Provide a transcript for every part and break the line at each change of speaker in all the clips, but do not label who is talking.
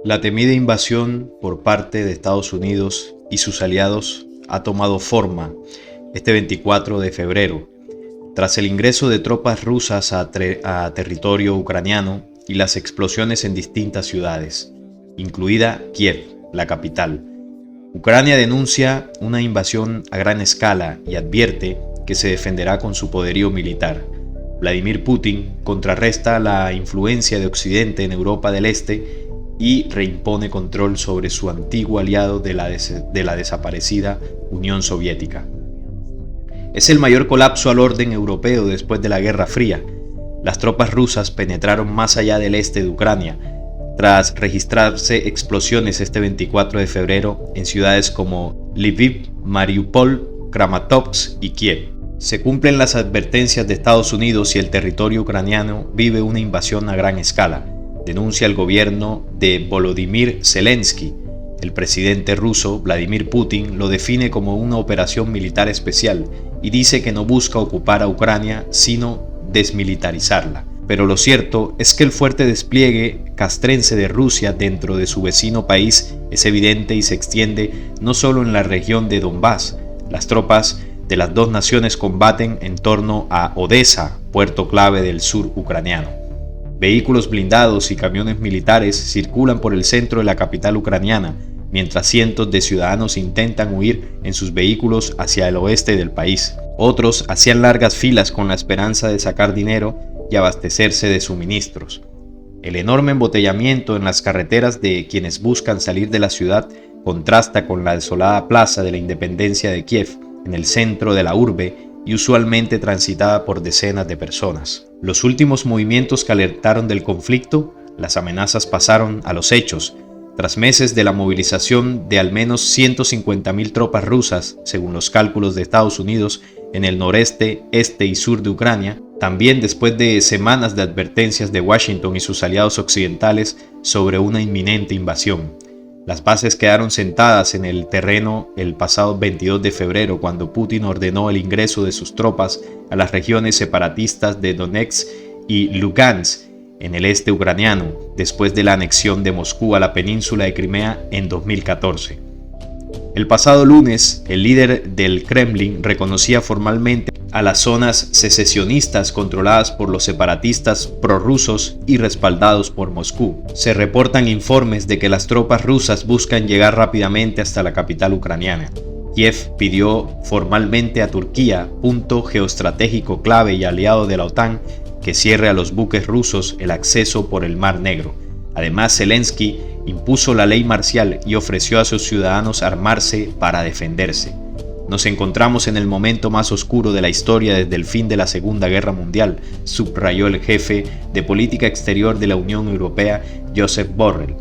La temida invasión por parte de Estados Unidos y sus aliados ha tomado forma este 24 de febrero, tras el ingreso de tropas rusas a territorio ucraniano y las explosiones en distintas ciudades, incluida Kiev, la capital. Ucrania denuncia una invasión a gran escala y advierte que se defenderá con su poderío militar. Vladimir Putin contrarresta la influencia de Occidente en Europa del Este y reimpone control sobre su antiguo aliado de la desaparecida Unión Soviética. Es el mayor colapso al orden europeo después de la Guerra Fría. Las tropas rusas penetraron más allá del este de Ucrania, tras registrarse explosiones este 24 de febrero en ciudades como Lviv, Mariupol, Kramatorsk y Kiev. Se cumplen las advertencias de Estados Unidos y el territorio ucraniano vive una invasión a gran escala, denuncia el gobierno de Volodymyr Zelensky. El presidente ruso, Vladimir Putin, lo define como una operación militar especial y dice que no busca ocupar a Ucrania, sino desmilitarizarla. Pero lo cierto es que el fuerte despliegue castrense de Rusia dentro de su vecino país es evidente y se extiende no solo en la región de Donbass. Las tropas de las dos naciones combaten en torno a Odesa, puerto clave del sur ucraniano. Vehículos blindados y camiones militares circulan por el centro de la capital ucraniana, mientras cientos de ciudadanos intentan huir en sus vehículos hacia el oeste del país. Otros hacían largas filas con la esperanza de sacar dinero y abastecerse de suministros. El enorme embotellamiento en las carreteras de quienes buscan salir de la ciudad contrasta con la desolada plaza de la Independencia de Kiev, en el centro de la urbe y usualmente transitada por decenas de personas. Los últimos movimientos que alertaron del conflicto, las amenazas pasaron a los hechos. Tras meses de la movilización de al menos 150.000 tropas rusas, según los cálculos de Estados Unidos, en el noreste, este y sur de Ucrania, también después de semanas de advertencias de Washington y sus aliados occidentales sobre una inminente invasión. Las bases quedaron sentadas en el terreno el pasado 22 de febrero cuando Putin ordenó el ingreso de sus tropas a las regiones separatistas de Donetsk y Lugansk en el este ucraniano, después de la anexión de Moscú a la península de Crimea en 2014. El pasado lunes, el líder del Kremlin reconocía formalmente a las zonas secesionistas controladas por los separatistas prorrusos y respaldados por Moscú. Se reportan informes de que las tropas rusas buscan llegar rápidamente hasta la capital ucraniana. Kiev pidió formalmente a Turquía, punto geoestratégico clave y aliado de la OTAN, que cierre a los buques rusos el acceso por el Mar Negro. Además, Zelensky impuso la ley marcial y ofreció a sus ciudadanos armarse para defenderse. Nos encontramos en el momento más oscuro de la historia desde el fin de la Segunda Guerra Mundial, subrayó el jefe de política exterior de la Unión Europea, Josep Borrell.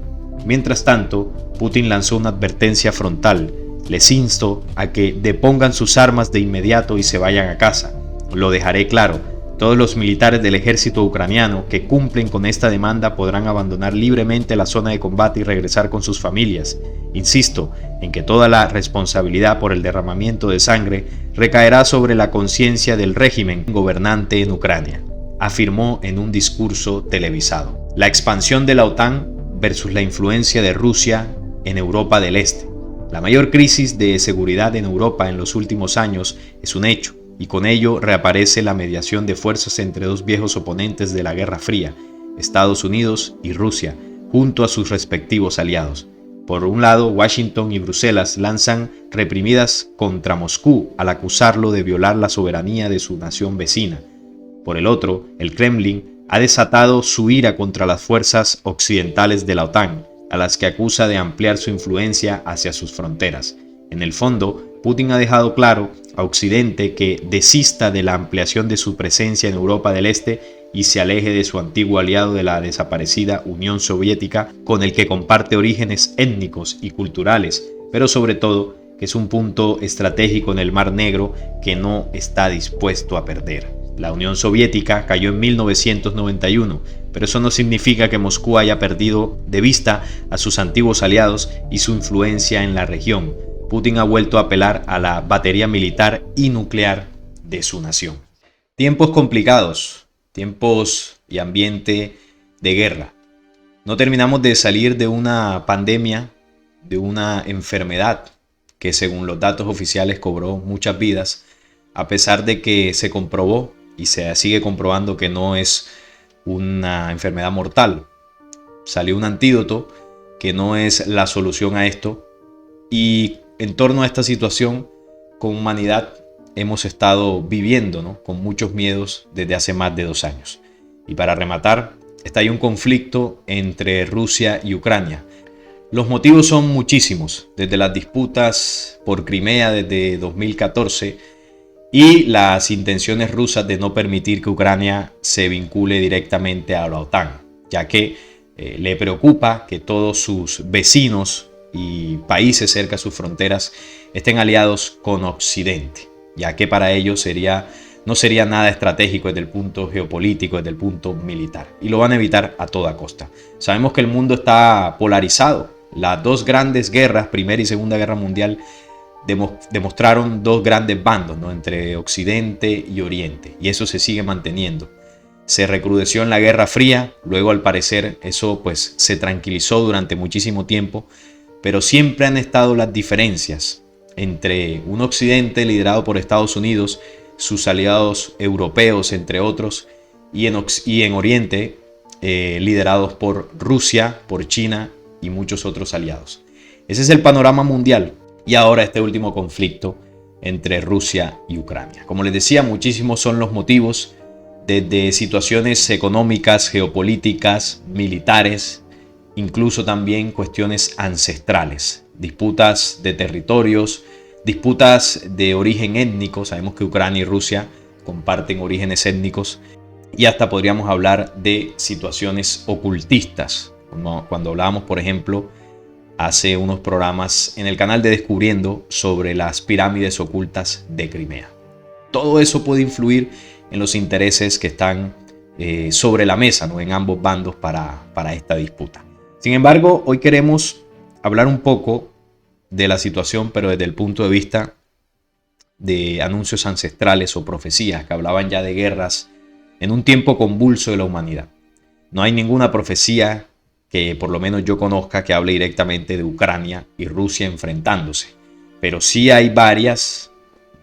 Mientras tanto, Putin lanzó una advertencia frontal. Les insto a que depongan sus armas de inmediato y se vayan a casa. Lo dejaré claro. Todos los militares del ejército ucraniano que cumplen con esta demanda podrán abandonar libremente la zona de combate y regresar con sus familias. Insisto en que toda la responsabilidad por el derramamiento de sangre recaerá sobre la conciencia del régimen gobernante en Ucrania, afirmó en un discurso televisado. La expansión de la OTAN versus la influencia de Rusia en Europa del Este. La mayor crisis de seguridad en Europa en los últimos años es un hecho, y con ello reaparece la mediación de fuerzas entre dos viejos oponentes de la Guerra Fría, Estados Unidos y Rusia, junto a sus respectivos aliados. Por un lado, Washington y Bruselas lanzan reprimidas contra Moscú al acusarlo de violar la soberanía de su nación vecina. Por el otro, el Kremlin ha desatado su ira contra las fuerzas occidentales de la OTAN, a las que acusa de ampliar su influencia hacia sus fronteras. En el fondo, Putin ha dejado claro a Occidente que desista de la ampliación de su presencia en Europa del Este y se aleje de su antiguo aliado de la desaparecida Unión Soviética, con el que comparte orígenes étnicos y culturales, pero sobre todo que es un punto estratégico en el Mar Negro que no está dispuesto a perder. La Unión Soviética cayó en 1991, pero eso no significa que Moscú haya perdido de vista a sus antiguos aliados y su influencia en la región. Putin ha vuelto a apelar a la batería militar y nuclear de su nación. Tiempos complicados, tiempos y ambiente de guerra. No terminamos de salir de una pandemia, de una enfermedad que según los datos oficiales cobró muchas vidas, a pesar de que se comprobó y se sigue comprobando que no es una enfermedad mortal. Salió un antídoto que no es la solución a esto, y en torno a esta situación, con humanidad hemos estado viviendo, ¿no?, con muchos miedos desde hace más de 2 años. Y para rematar, está ahí un conflicto entre Rusia y Ucrania. Los motivos son muchísimos, desde las disputas por Crimea desde 2014 y las intenciones rusas de no permitir que Ucrania se vincule directamente a la OTAN, ya que le preocupa que todos sus vecinos y países cerca de sus fronteras estén aliados con Occidente, ya que para ellos no sería nada estratégico desde el punto geopolítico, desde el punto militar, y lo van a evitar a toda costa. Sabemos que el mundo está polarizado. Las 2 grandes guerras, Primera y Segunda Guerra Mundial, demostraron 2 grandes bandos, ¿no?, entre Occidente y Oriente, y eso se sigue manteniendo. Se recrudeció en la Guerra Fría, luego al parecer eso pues se tranquilizó durante muchísimo tiempo, pero siempre han estado las diferencias entre un Occidente liderado por Estados Unidos, sus aliados europeos entre otros, y en Oriente liderados por Rusia, por China y muchos otros aliados. Ese es el panorama mundial, y ahora este último conflicto entre Rusia y Ucrania. Como les decía, muchísimos son los motivos, desde situaciones económicas, geopolíticas, militares, incluso también cuestiones ancestrales, disputas de territorios, disputas de origen étnico. Sabemos que Ucrania y Rusia comparten orígenes étnicos, y hasta podríamos hablar de situaciones ocultistas, como cuando hablábamos, por ejemplo, hace unos programas en el canal de Descubriendo sobre las pirámides ocultas de Crimea. Todo eso puede influir en los intereses que están sobre la mesa, ¿no?, en ambos bandos para esta disputa. Sin embargo, hoy queremos hablar un poco de la situación, pero desde el punto de vista de anuncios ancestrales o profecías que hablaban ya de guerras en un tiempo convulso de la humanidad. No hay ninguna profecía que por lo menos yo conozca que hable directamente de Ucrania y Rusia enfrentándose, pero sí hay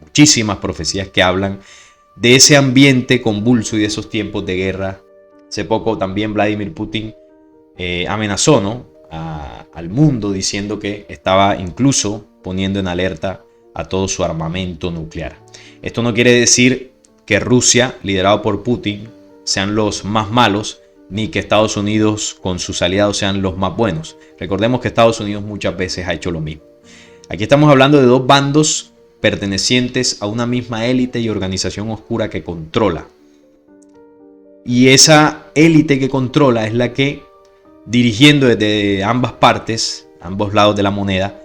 muchísimas profecías que hablan de ese ambiente convulso y de esos tiempos de guerra. Hace poco también Vladimir Putin amenazó, ¿no?, al mundo, diciendo que estaba incluso poniendo en alerta a todo su armamento nuclear. Esto no quiere decir que Rusia, liderado por Putin, sean los más malos, ni que Estados Unidos con sus aliados sean los más buenos. Recordemos que Estados Unidos muchas veces ha hecho lo mismo. Aquí estamos hablando de 2 bandos pertenecientes a una misma élite y organización oscura que controla. Y esa élite que controla es la que, dirigiendo desde ambas partes, ambos lados de la moneda,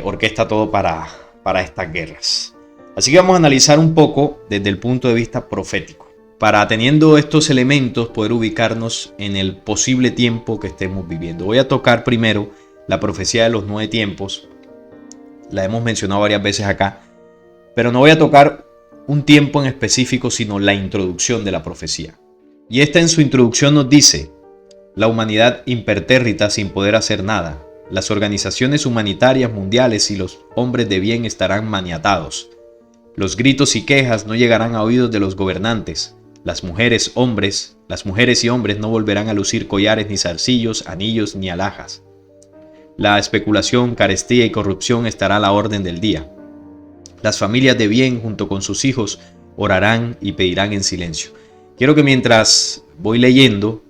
orquesta todo para estas guerras. Así que vamos a analizar un poco desde el punto de vista profético, para, teniendo estos elementos, poder ubicarnos en el posible tiempo que estemos viviendo. Voy a tocar primero la profecía de los 9 tiempos. La hemos mencionado varias veces acá, pero no voy a tocar un tiempo en específico, sino la introducción de la profecía. Y esta, en su introducción, nos dice: la humanidad impertérrita sin poder hacer nada. Las organizaciones humanitarias mundiales y los hombres de bien estarán maniatados. Los gritos y quejas no llegarán a oídos de los gobernantes. Las mujeres y hombres no volverán a lucir collares, ni zarcillos, anillos, ni alhajas. La especulación, carestía y corrupción estará a la orden del día. Las familias de bien, junto con sus hijos, orarán y pedirán en silencio. Quiero que mientras voy leyendo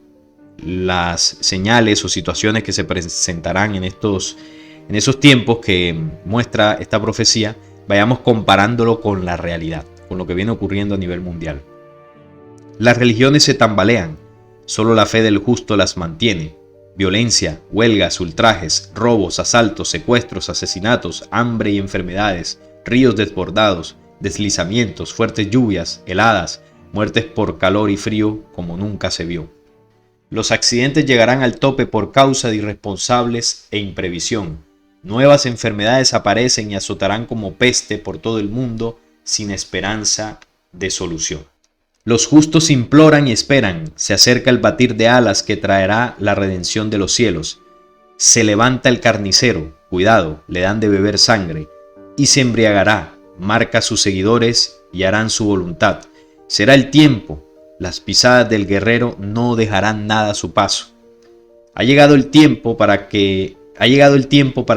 las señales o situaciones que se presentarán en esos tiempos que muestra esta profecía, vayamos comparándolo con la realidad, con lo que viene ocurriendo a nivel mundial. Las religiones se tambalean, solo la fe del justo las mantiene. Violencia, huelgas, ultrajes, robos, asaltos, secuestros, asesinatos, hambre y enfermedades, ríos desbordados, deslizamientos, fuertes lluvias, heladas, muertes por calor y frío como nunca se vio. Los accidentes llegarán al tope por causa de irresponsables e imprevisión. Nuevas enfermedades aparecen y azotarán como peste por todo el mundo sin esperanza de solución. Los justos imploran y esperan, se acerca el batir de alas que traerá la redención de los cielos. Se levanta el carnicero, cuidado, le dan de beber sangre, y se embriagará, marca a sus seguidores y harán su voluntad. Será el tiempo, las pisadas del guerrero no dejarán nada a su paso. Ha llegado el tiempo para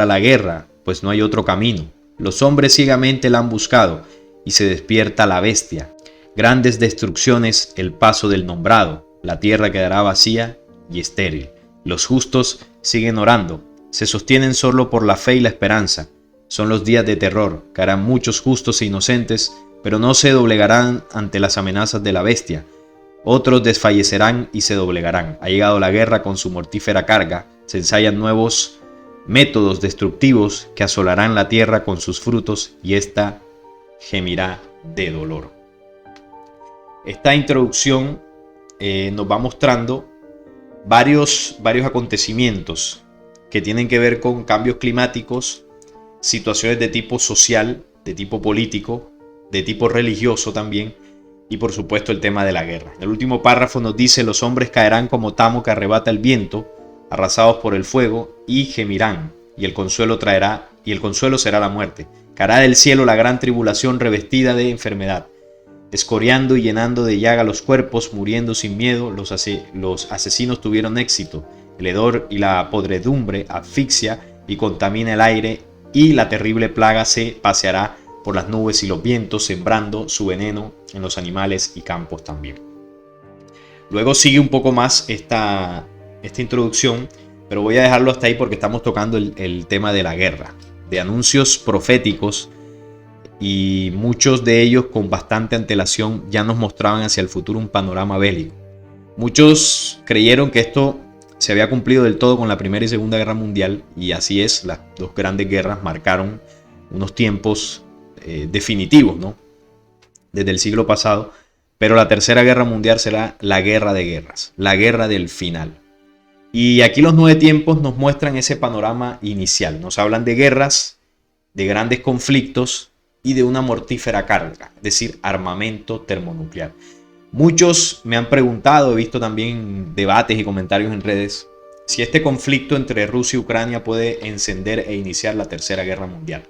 la guerra, pues no hay otro camino. Los hombres ciegamente la han buscado, y se despierta la bestia. Grandes destrucciones, el paso del nombrado, la tierra quedará vacía y estéril. Los justos siguen orando, se sostienen solo por la fe y la esperanza. Son los días de terror, caerán muchos justos e inocentes, pero no se doblegarán ante las amenazas de la bestia. Otros desfallecerán y se doblegarán. Ha llegado la guerra con su mortífera carga, se ensayan nuevos métodos destructivos que asolarán la tierra con sus frutos y ésta gemirá de dolor. Esta introducción nos va mostrando varios acontecimientos que tienen que ver con cambios climáticos, situaciones de tipo social, de tipo político, de tipo religioso también, y por supuesto el tema de la guerra. El último párrafo nos dice: los hombres caerán como tamo que arrebata el viento, arrasados por el fuego, y gemirán, y el consuelo será la muerte. Caerá del cielo la gran tribulación revestida de enfermedad, escoriando y llenando de llaga los cuerpos, muriendo sin miedo. Los asesinos tuvieron éxito. El hedor y la podredumbre asfixia y contamina el aire, y la terrible plaga se paseará por las nubes y los vientos, sembrando su veneno en los animales y campos también. Luego sigue un poco más esta introducción, pero voy a dejarlo hasta ahí porque estamos tocando el tema de la guerra, de anuncios proféticos, y muchos de ellos con bastante antelación ya nos mostraban hacia el futuro un panorama bélico. Muchos creyeron que esto se había cumplido del todo con la Primera y Segunda Guerra Mundial, y así es, las dos grandes guerras marcaron unos tiempos definitivos, ¿no?, desde el siglo pasado, pero la Tercera Guerra Mundial será la guerra de guerras, la guerra del final. Y aquí los 9 tiempos nos muestran ese panorama inicial, nos hablan de guerras, de grandes conflictos y de una mortífera carga, es decir, armamento termonuclear. Muchos me han preguntado, he visto también debates y comentarios en redes, si este conflicto entre Rusia y Ucrania puede encender e iniciar la Tercera Guerra Mundial.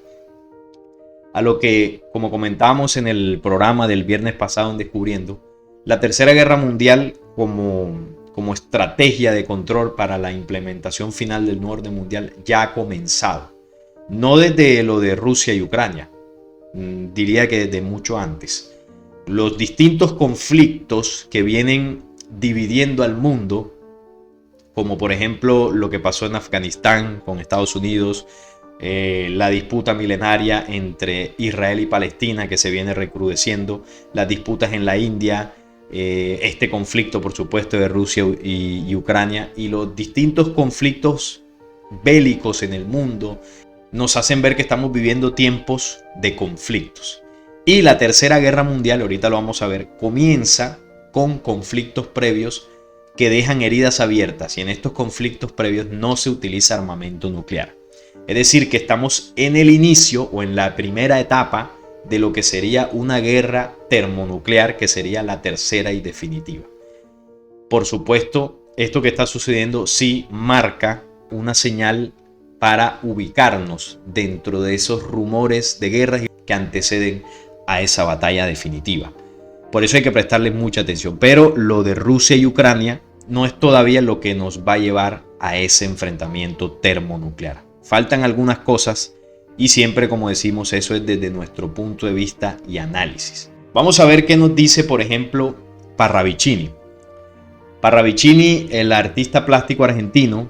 A lo que, como comentábamos en el programa del viernes pasado en Descubriendo, la Tercera Guerra Mundial como estrategia de control para la implementación final del nuevo orden mundial ya ha comenzado. No desde lo de Rusia y Ucrania, diría que desde mucho antes. Los distintos conflictos que vienen dividiendo al mundo, como por ejemplo lo que pasó en Afganistán con Estados Unidos, la disputa milenaria entre Israel y Palestina que se viene recrudeciendo, las disputas en la India, este conflicto por supuesto de Rusia y Ucrania, y los distintos conflictos bélicos en el mundo nos hacen ver que estamos viviendo tiempos de conflictos. Y la Tercera Guerra Mundial, ahorita lo vamos a ver, comienza con conflictos previos que dejan heridas abiertas, y en estos conflictos previos no se utiliza armamento nuclear. Es decir, que estamos en el inicio o en la primera etapa de lo que sería una guerra termonuclear, que sería la tercera y definitiva. Por supuesto, esto que está sucediendo sí marca una señal para ubicarnos dentro de esos rumores de guerras que anteceden a esa batalla definitiva. Por eso hay que prestarle mucha atención. Pero lo de Rusia y Ucrania no es todavía lo que nos va a llevar a ese enfrentamiento termonuclear. Faltan algunas cosas y siempre, como decimos, eso es desde nuestro punto de vista y análisis. Vamos a ver qué nos dice, por ejemplo, Parravicini. Parravicini, el artista plástico argentino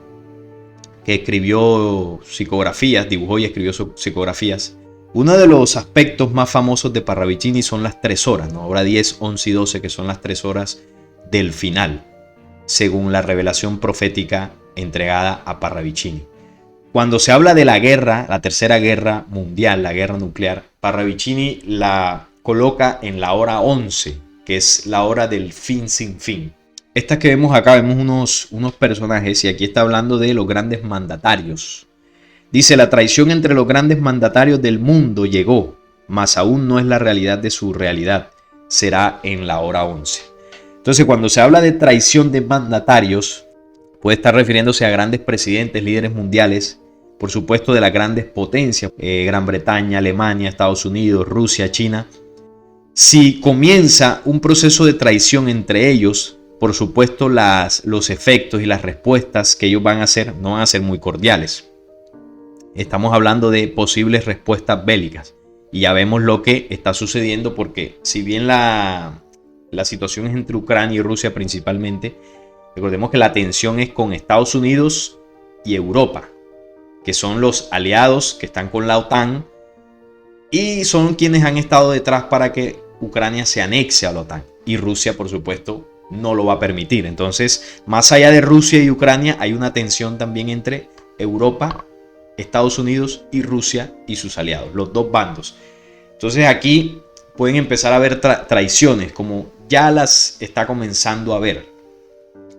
que escribió psicografías, dibujó y escribió psicografías. Uno de los aspectos más famosos de Parravicini son las 3 horas, ¿no? Ahora 10, 11 y 12, que son las 3 horas del final, según la revelación profética entregada a Parravicini. Cuando se habla de la guerra, la Tercera Guerra Mundial, la guerra nuclear, Parravicini la coloca en la hora 11, que es la hora del fin sin fin. Estas que vemos acá, vemos unos personajes, y aquí está hablando de los grandes mandatarios. Dice: la traición entre los grandes mandatarios del mundo llegó, mas aún no es la realidad de su realidad. será en la hora 11. Entonces, cuando se habla de traición de mandatarios, puede estar refiriéndose a grandes presidentes, líderes mundiales, por supuesto de las grandes potencias, Gran Bretaña, Alemania, Estados Unidos, Rusia, China. Si comienza un proceso de traición entre ellos, por supuesto los efectos y las respuestas que ellos van a hacer no van a ser muy cordiales. Estamos hablando de posibles respuestas bélicas y ya vemos lo que está sucediendo, porque si bien la situación es entre Ucrania y Rusia principalmente, recordemos que la tensión es con Estados Unidos y Europa, que son los aliados que están con la OTAN y son quienes han estado detrás para que Ucrania se anexe a la OTAN. Y Rusia, por supuesto, no lo va a permitir. Entonces, más allá de Rusia y Ucrania, hay una tensión también entre Europa, Estados Unidos y Rusia y sus aliados, los dos bandos. Entonces aquí pueden empezar a haber traiciones, como ya las está comenzando a ver,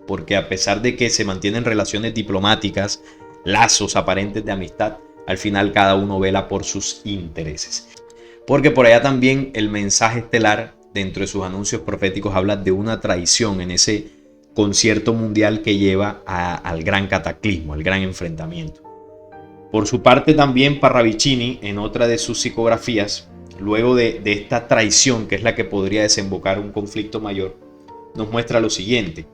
porque a pesar de que se mantienen relaciones diplomáticas, lazos aparentes de amistad, al final cada uno vela por sus intereses. Porque por allá también el mensaje estelar dentro de sus anuncios proféticos habla de una traición en ese concierto mundial que lleva al gran cataclismo, al gran enfrentamiento. Por su parte también Parravicini, en otra de sus psicografías, luego de esta traición, que es la que podría desembocar un conflicto mayor, nos muestra lo siguiente.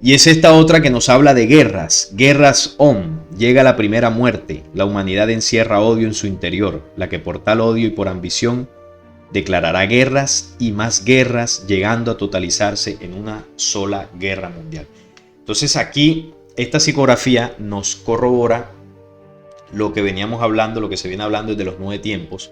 Y es esta otra que nos habla de guerras. Guerras llega la primera muerte. La humanidad encierra odio en su interior, la que por tal odio y por ambición declarará guerras y más guerras, llegando a totalizarse en una sola guerra mundial. Entonces aquí esta psicografía nos corrobora lo que veníamos hablando, lo que se viene hablando desde los 9 tiempos,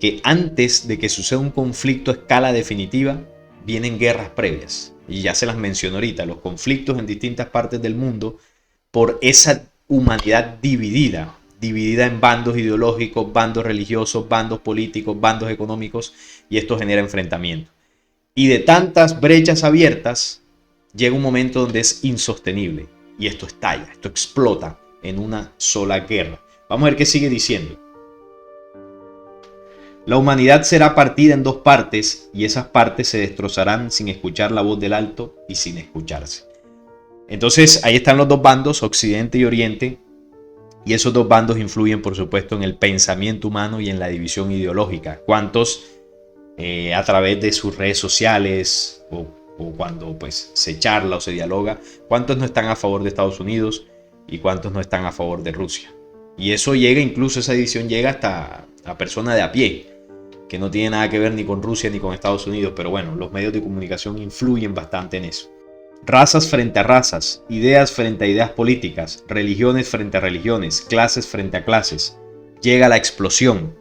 que antes de que suceda un conflicto a escala definitiva, vienen guerras previas. Y ya se las mencioné ahorita, los conflictos en distintas partes del mundo por esa humanidad dividida en bandos ideológicos, bandos religiosos, bandos políticos, bandos económicos, y esto genera enfrentamiento. Y de tantas brechas abiertas, llega un momento donde es insostenible, y esto estalla, esto explota en una sola guerra. Vamos a ver qué sigue diciendo. La humanidad será partida en 2 partes y esas partes se destrozarán sin escuchar la voz del alto y sin escucharse. Entonces ahí están los dos bandos, Occidente y Oriente, y esos dos bandos influyen por supuesto en el pensamiento humano y en la división ideológica. ¿Cuántos a través de sus redes sociales o cuando pues se charla o se dialoga, cuántos no están a favor de Estados Unidos y cuántos no están a favor de Rusia? Y eso llega, incluso esa división llega hasta a personas de a pie, que no tiene nada que ver ni con Rusia ni con Estados Unidos, pero bueno, los medios de comunicación influyen bastante en eso. Razas frente a razas, ideas frente a ideas políticas, religiones frente a religiones, clases frente a clases. Llega la explosión,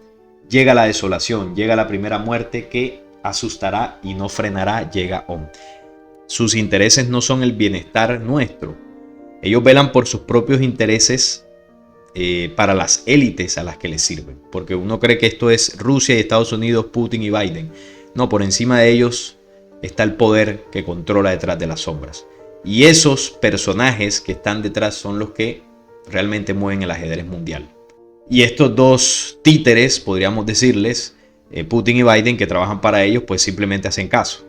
llega la desolación, llega la primera muerte que asustará y no frenará, llega OM. Sus intereses no son el bienestar nuestro. Ellos velan por sus propios intereses para las élites a las que les sirven. Porque uno cree que esto es Rusia y Estados Unidos, Putin y Biden. No, por encima de ellos está el poder que controla detrás de las sombras. Y esos personajes que están detrás son los que realmente mueven el ajedrez mundial. Y estos dos títeres, podríamos decirles, Putin y Biden, que trabajan para ellos, pues simplemente hacen caso.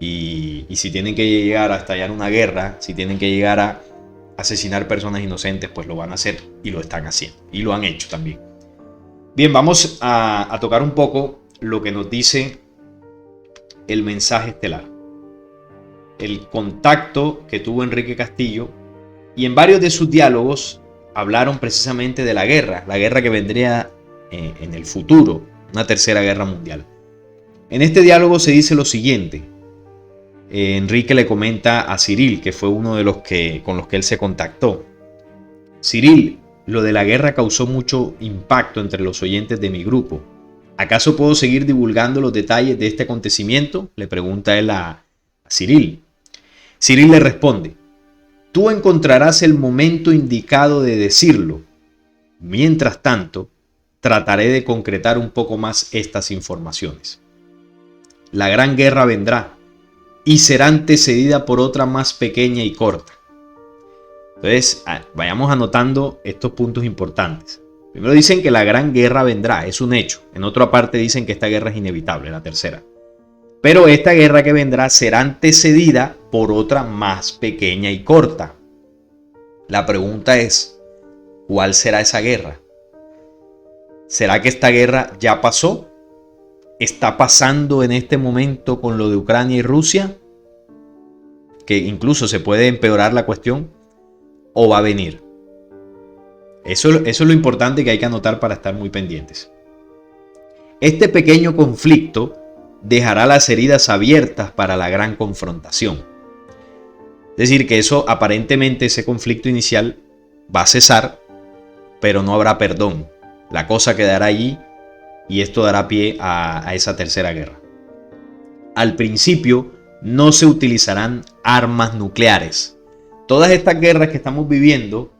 Y si tienen que llegar a estallar una guerra, si tienen que llegar a asesinar personas inocentes, pues lo van a hacer y lo están haciendo. Y lo han hecho también. Bien, vamos a tocar un poco lo que nos dice el mensaje estelar. El contacto que tuvo Enrique Castillo, y en varios de sus diálogos hablaron precisamente de la guerra que vendría en el futuro, una tercera guerra mundial. En este diálogo se dice lo siguiente. Enrique le comenta a Cyril, que fue uno de los con los que él se contactó. Cyril, lo de la guerra causó mucho impacto entre los oyentes de mi grupo. ¿Acaso puedo seguir divulgando los detalles de este acontecimiento?, le pregunta él a Cyril. Cyril le responde: tú encontrarás el momento indicado de decirlo. Mientras tanto, trataré de concretar un poco más estas informaciones. La gran guerra vendrá y será antecedida por otra más pequeña y corta. Entonces, vayamos anotando estos puntos importantes. Primero dicen que la gran guerra vendrá, es un hecho. En otra parte dicen que esta guerra es inevitable, la tercera. Pero esta guerra que vendrá será antecedida por otra más pequeña y corta. La pregunta es, ¿cuál será esa guerra? ¿Será que esta guerra ya pasó? ¿Está pasando en este momento con lo de Ucrania y Rusia? Que incluso se puede empeorar la cuestión. ¿O va a venir? Eso es lo importante que hay que anotar para estar muy pendientes. Este pequeño conflicto dejará las heridas abiertas para la gran confrontación. Es decir, que eso aparentemente, ese conflicto inicial va a cesar, pero no habrá perdón. La cosa quedará allí y esto dará pie a esa tercera guerra. Al principio no se utilizarán armas nucleares. Todas estas guerras que estamos viviendo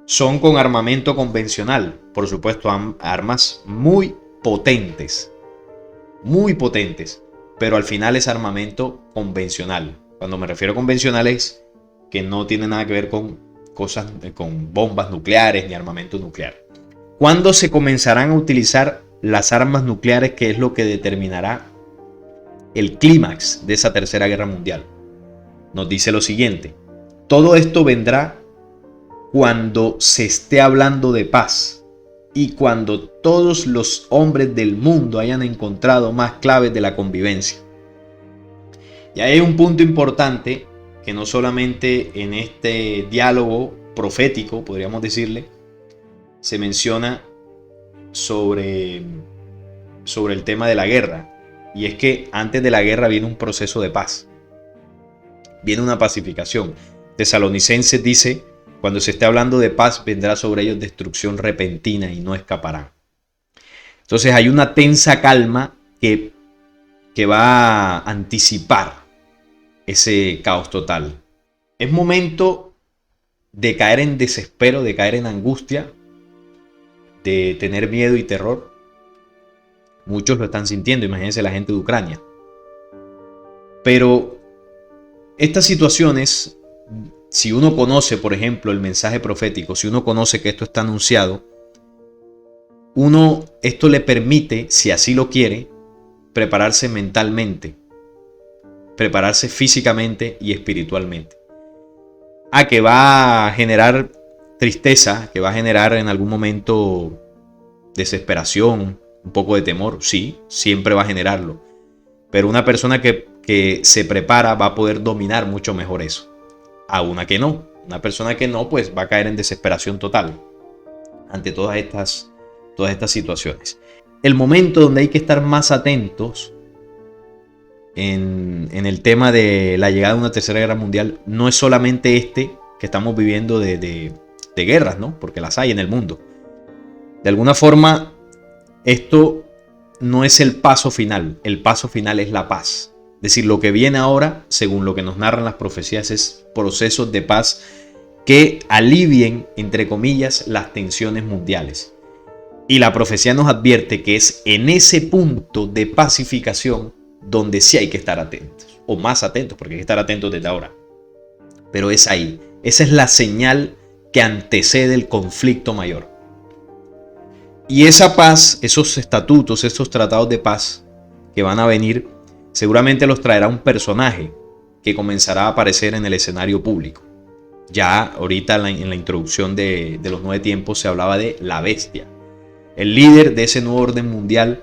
son con armamento convencional. Por supuesto, armas muy potentes, pero al final es armamento convencional. Cuando me refiero a convencional es que no tiene nada que ver con cosas, con bombas nucleares ni armamento nuclear. ¿Cuándo se comenzarán a utilizar las armas nucleares, que es lo que determinará el clímax de esa tercera guerra mundial? Nos dice lo siguiente: todo esto vendrá cuando se esté hablando de paz y cuando todos los hombres del mundo hayan encontrado más claves de la convivencia. Y hay un punto importante que no solamente en este diálogo profético, podríamos decirle, se menciona sobre el tema de la guerra. Y es que antes de la guerra viene un proceso de paz. Viene una pacificación. Tesalonicenses dice: cuando se esté hablando de paz, vendrá sobre ellos destrucción repentina y no escaparán. Entonces hay una tensa calma que va a anticipar ese caos total. Es momento de caer en desespero, de caer en angustia, de tener miedo y terror. Muchos lo están sintiendo, imagínense la gente de Ucrania. Pero estas situaciones, si uno conoce, por ejemplo, el mensaje profético, si uno conoce que esto está anunciado, esto le permite, si así lo quiere, prepararse mentalmente, prepararse físicamente y espiritualmente. Que va a generar tristeza, que va a generar en algún momento desesperación, un poco de temor, sí, siempre va a generarlo. Pero una persona que se prepara va a poder dominar mucho mejor eso. A una que no. Una persona que no, pues va a caer en desesperación total ante todas estas situaciones. El momento donde hay que estar más atentos en el tema de la llegada de una tercera guerra mundial no es solamente este que estamos viviendo de guerras, ¿no? Porque las hay en el mundo. De alguna forma, esto no es el paso final. El paso final es la paz. Es decir, lo que viene ahora, según lo que nos narran las profecías, es procesos de paz que alivien, entre comillas, las tensiones mundiales. Y la profecía nos advierte que es en ese punto de pacificación donde sí hay que estar atentos, o más atentos, porque hay que estar atentos desde ahora. Pero es ahí, esa es la señal que antecede el conflicto mayor. Y esa paz, esos estatutos, esos tratados de paz que van a venir, seguramente los traerá un personaje que comenzará a aparecer en el escenario público. Ya ahorita en la introducción de los 9 tiempos se hablaba de la bestia, el líder de ese nuevo orden mundial,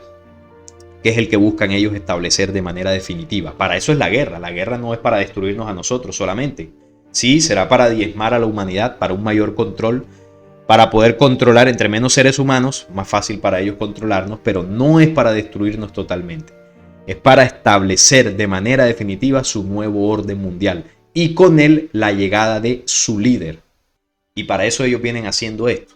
que es el que buscan ellos establecer de manera definitiva. Para eso es la guerra. La guerra no es para destruirnos a nosotros solamente. Sí, será para diezmar a la humanidad, para un mayor control, para poder controlar entre menos seres humanos, más fácil para ellos controlarnos, pero no es para destruirnos totalmente. Es para establecer de manera definitiva su nuevo orden mundial y con él la llegada de su líder. Y para eso ellos vienen haciendo esto.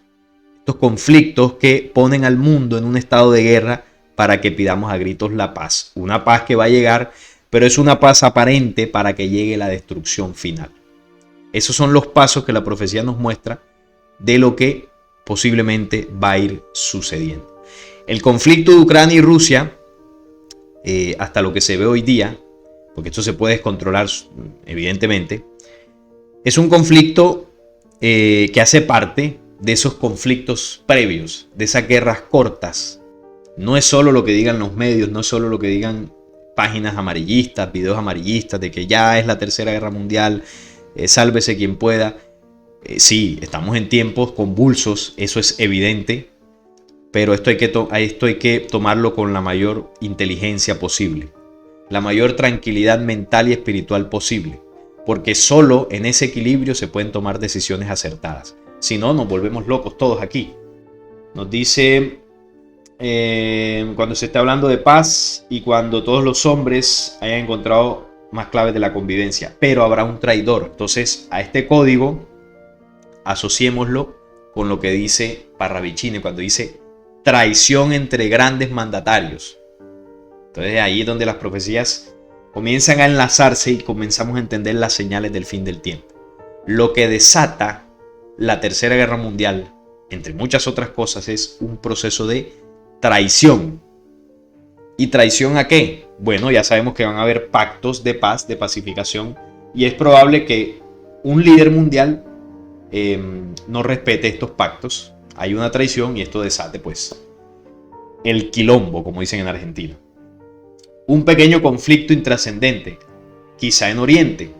Estos conflictos que ponen al mundo en un estado de guerra para que pidamos a gritos la paz. Una paz que va a llegar, pero es una paz aparente para que llegue la destrucción final. Esos son los pasos que la profecía nos muestra de lo que posiblemente va a ir sucediendo. El conflicto de Ucrania y Rusia, hasta lo que se ve hoy día, porque esto se puede descontrolar evidentemente, es un conflicto que hace parte de esos conflictos previos, de esas guerras cortas. No es solo lo que digan los medios, no es solo lo que digan páginas amarillistas, videos amarillistas de que ya es la tercera guerra mundial, sálvese quien pueda. Sí, estamos en tiempos convulsos, eso es evidente, pero esto hay que tomarlo con la mayor inteligencia posible, la mayor tranquilidad mental y espiritual posible, porque solo en ese equilibrio se pueden tomar decisiones acertadas. Si no, nos volvemos locos todos aquí. Nos dice, cuando se está hablando de paz y cuando todos los hombres hayan encontrado más claves de la convivencia, pero habrá un traidor. Entonces, a este código asociémoslo con lo que dice Parravicini cuando dice traición entre grandes mandatarios. Entonces ahí es donde las profecías comienzan a enlazarse y comenzamos a entender las señales del fin del tiempo. Lo que desata la Tercera Guerra Mundial, entre muchas otras cosas, es un proceso de traición. ¿Y traición a qué? Bueno, ya sabemos que van a haber pactos de paz, de pacificación, y es probable que un líder mundial no respete estos pactos. Hay una traición y esto desate pues el quilombo, como dicen en Argentina. Un pequeño conflicto intrascendente, quizá en Oriente,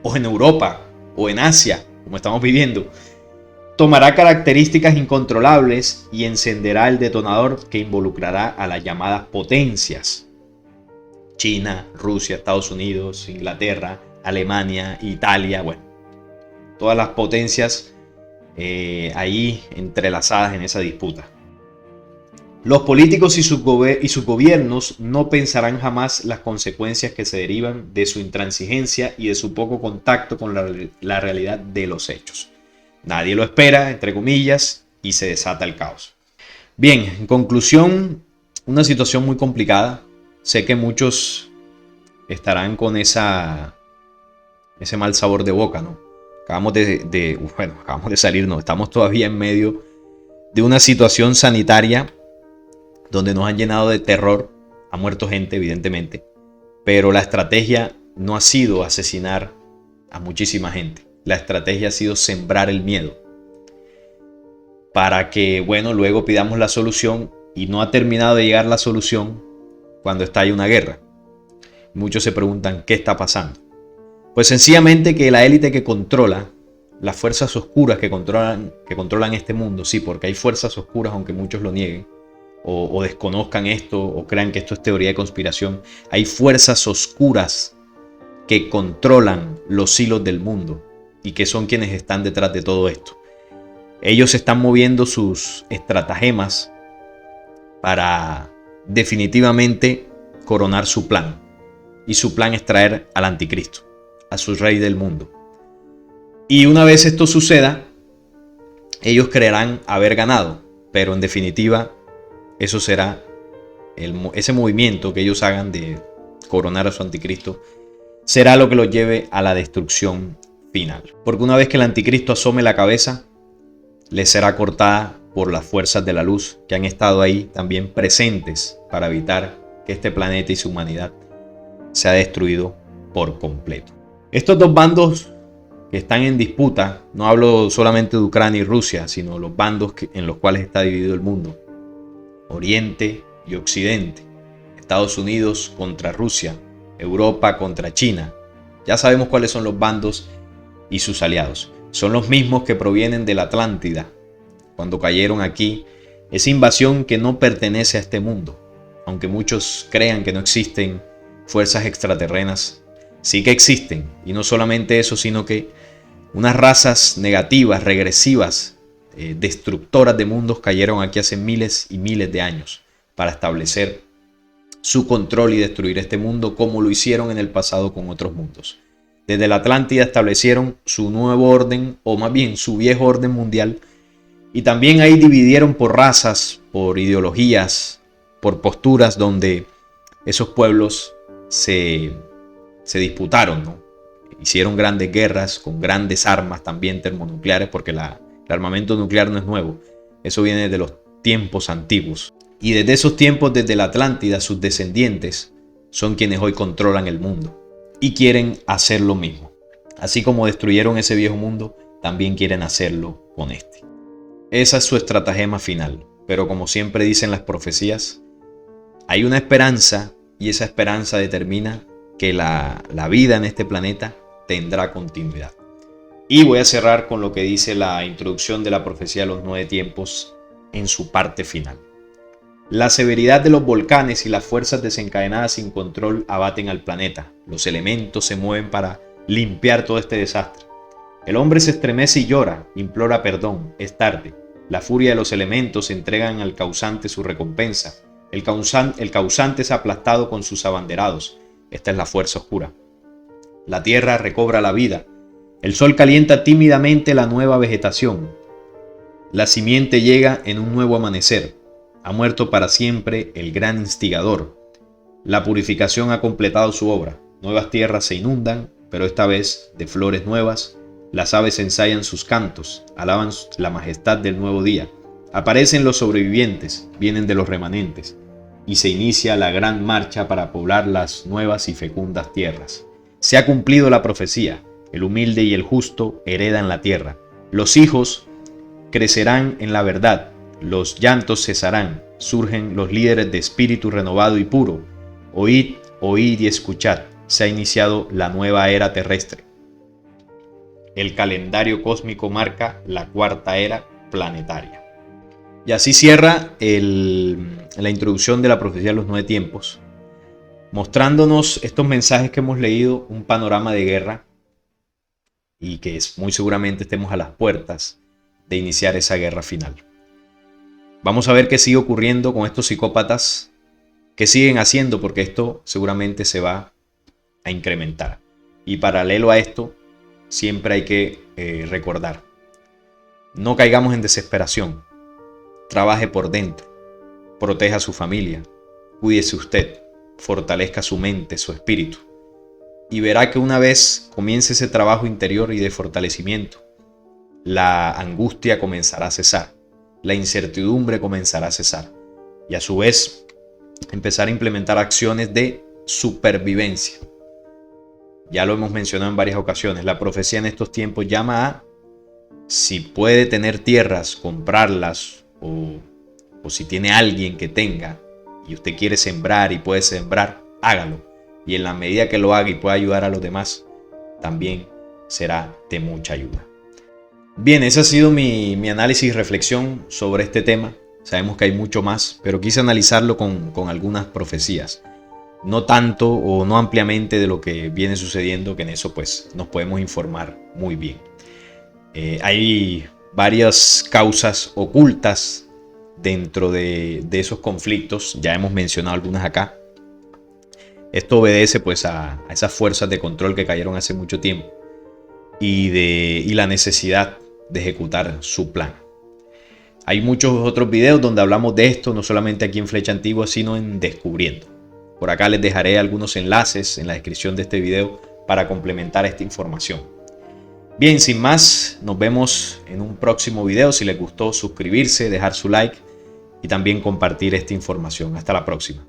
o en Europa, o en Asia, como estamos viviendo, tomará características incontrolables y encenderá el detonador que involucrará a las llamadas potencias. China, Rusia, Estados Unidos, Inglaterra, Alemania, Italia, bueno, todas las potencias ahí entrelazadas en esa disputa. Los políticos y sus gobiernos no pensarán jamás las consecuencias que se derivan de su intransigencia y de su poco contacto con la realidad de los hechos. Nadie lo espera, entre comillas, y se desata el caos. Bien, en conclusión, una situación muy complicada. Sé que muchos estarán con ese mal sabor de boca, ¿no? Acabamos de salir, no, estamos todavía en medio de una situación sanitaria donde nos han llenado de terror, ha muerto gente evidentemente, pero la estrategia no ha sido asesinar a muchísima gente, la estrategia ha sido sembrar el miedo para que, bueno, luego pidamos la solución y no ha terminado de llegar la solución cuando estalla una guerra. Muchos se preguntan, ¿qué está pasando? Pues sencillamente que la élite que controla, las fuerzas oscuras que controlan este mundo, sí, porque hay fuerzas oscuras aunque muchos lo nieguen, o desconozcan esto, o crean que esto es teoría de conspiración, hay fuerzas oscuras que controlan los hilos del mundo y que son quienes están detrás de todo esto. Ellos están moviendo sus estratagemas para definitivamente coronar su plan. Y su plan es traer al anticristo, a su rey del mundo. Y una vez esto suceda, ellos creerán haber ganado, pero en definitiva eso será ese movimiento que ellos hagan de coronar a su anticristo, será lo que los lleve a la destrucción final. Porque una vez que el anticristo asome la cabeza, les será cortada por las fuerzas de la luz que han estado ahí también presentes para evitar que este planeta y su humanidad sea destruido por completo. Estos dos bandos que están en disputa, no hablo solamente de Ucrania y Rusia, sino los bandos en los cuales está dividido el mundo, Oriente y Occidente, Estados Unidos contra Rusia, Europa contra China. Ya sabemos cuáles son los bandos y sus aliados. Son los mismos que provienen de la Atlántida, cuando cayeron aquí, esa invasión que no pertenece a este mundo. Aunque muchos crean que no existen fuerzas extraterrenas, sí que existen. Y no solamente eso, sino que unas razas negativas, regresivas, destructoras de mundos cayeron aquí hace miles y miles de años para establecer su control y destruir este mundo como lo hicieron en el pasado con otros mundos. Desde la Atlántida establecieron su nuevo orden, o más bien su viejo orden mundial, y también ahí dividieron por razas, por ideologías, por posturas donde esos pueblos se disputaron, ¿no? Hicieron grandes guerras con grandes armas también termonucleares, porque el armamento nuclear no es nuevo, eso viene de los tiempos antiguos. Y desde esos tiempos, desde la Atlántida, sus descendientes son quienes hoy controlan el mundo y quieren hacer lo mismo. Así como destruyeron ese viejo mundo, también quieren hacerlo con este. Esa es su estratagema final, pero como siempre dicen las profecías, hay una esperanza y esa esperanza determina que la vida en este planeta tendrá continuidad. Y voy a cerrar con lo que dice la introducción de la profecía de los 9 tiempos en su parte final. La severidad de los volcanes y las fuerzas desencadenadas sin control abaten al planeta. Los elementos se mueven para limpiar todo este desastre. El hombre se estremece y llora, implora perdón, es tarde. La furia de los elementos entregan al causante su recompensa. El causante es aplastado con sus abanderados. Esta es la fuerza oscura. La tierra recobra la vida. El sol calienta tímidamente la nueva vegetación. La simiente llega en un nuevo amanecer. Ha muerto para siempre el gran instigador. La purificación ha completado su obra. Nuevas tierras se inundan, pero esta vez de flores nuevas. Las aves ensayan sus cantos, alaban la majestad del nuevo día. Aparecen los sobrevivientes, vienen de los remanentes, y se inicia la gran marcha para poblar las nuevas y fecundas tierras. Se ha cumplido la profecía, el humilde y el justo heredan la tierra. Los hijos crecerán en la verdad, los llantos cesarán, surgen los líderes de espíritu renovado y puro. Oíd, oíd y escuchad, se ha iniciado la nueva era terrestre. El calendario cósmico marca la cuarta era planetaria. Y así cierra la introducción de la profecía de los 9 tiempos, mostrándonos estos mensajes que hemos leído, un panorama de guerra y que muy seguramente estemos a las puertas de iniciar esa guerra final. Vamos a ver qué sigue ocurriendo con estos psicópatas, qué siguen haciendo, porque esto seguramente se va a incrementar. Y paralelo a esto, siempre hay que recordar, no caigamos en desesperación, trabaje por dentro, proteja a su familia, cuídese usted, fortalezca su mente, su espíritu, y verá que una vez comience ese trabajo interior y de fortalecimiento, la angustia comenzará a cesar, la incertidumbre comenzará a cesar, y a su vez empezar a implementar acciones de supervivencia. Ya lo hemos mencionado en varias ocasiones, la profecía en estos tiempos llama a, si puede tener tierras, comprarlas, o si tiene alguien que tenga y usted quiere sembrar y puede sembrar, hágalo. Y en la medida que lo haga y pueda ayudar a los demás, también será de mucha ayuda. Bien, ese ha sido mi análisis y reflexión sobre este tema. Sabemos que hay mucho más, pero quise analizarlo con algunas profecías. No tanto o no ampliamente de lo que viene sucediendo, que en eso pues nos podemos informar muy bien. Hay varias causas ocultas dentro de esos conflictos, ya hemos mencionado algunas acá. Esto obedece pues a esas fuerzas de control que cayeron hace mucho tiempo y la necesidad de ejecutar su plan. Hay muchos otros videos donde hablamos de esto, no solamente aquí en Flecha Antigua, sino en Descubriendo. Por acá les dejaré algunos enlaces en la descripción de este video para complementar esta información. Bien, sin más, nos vemos en un próximo video. Si les gustó, suscribirse, dejar su like y también compartir esta información. Hasta la próxima.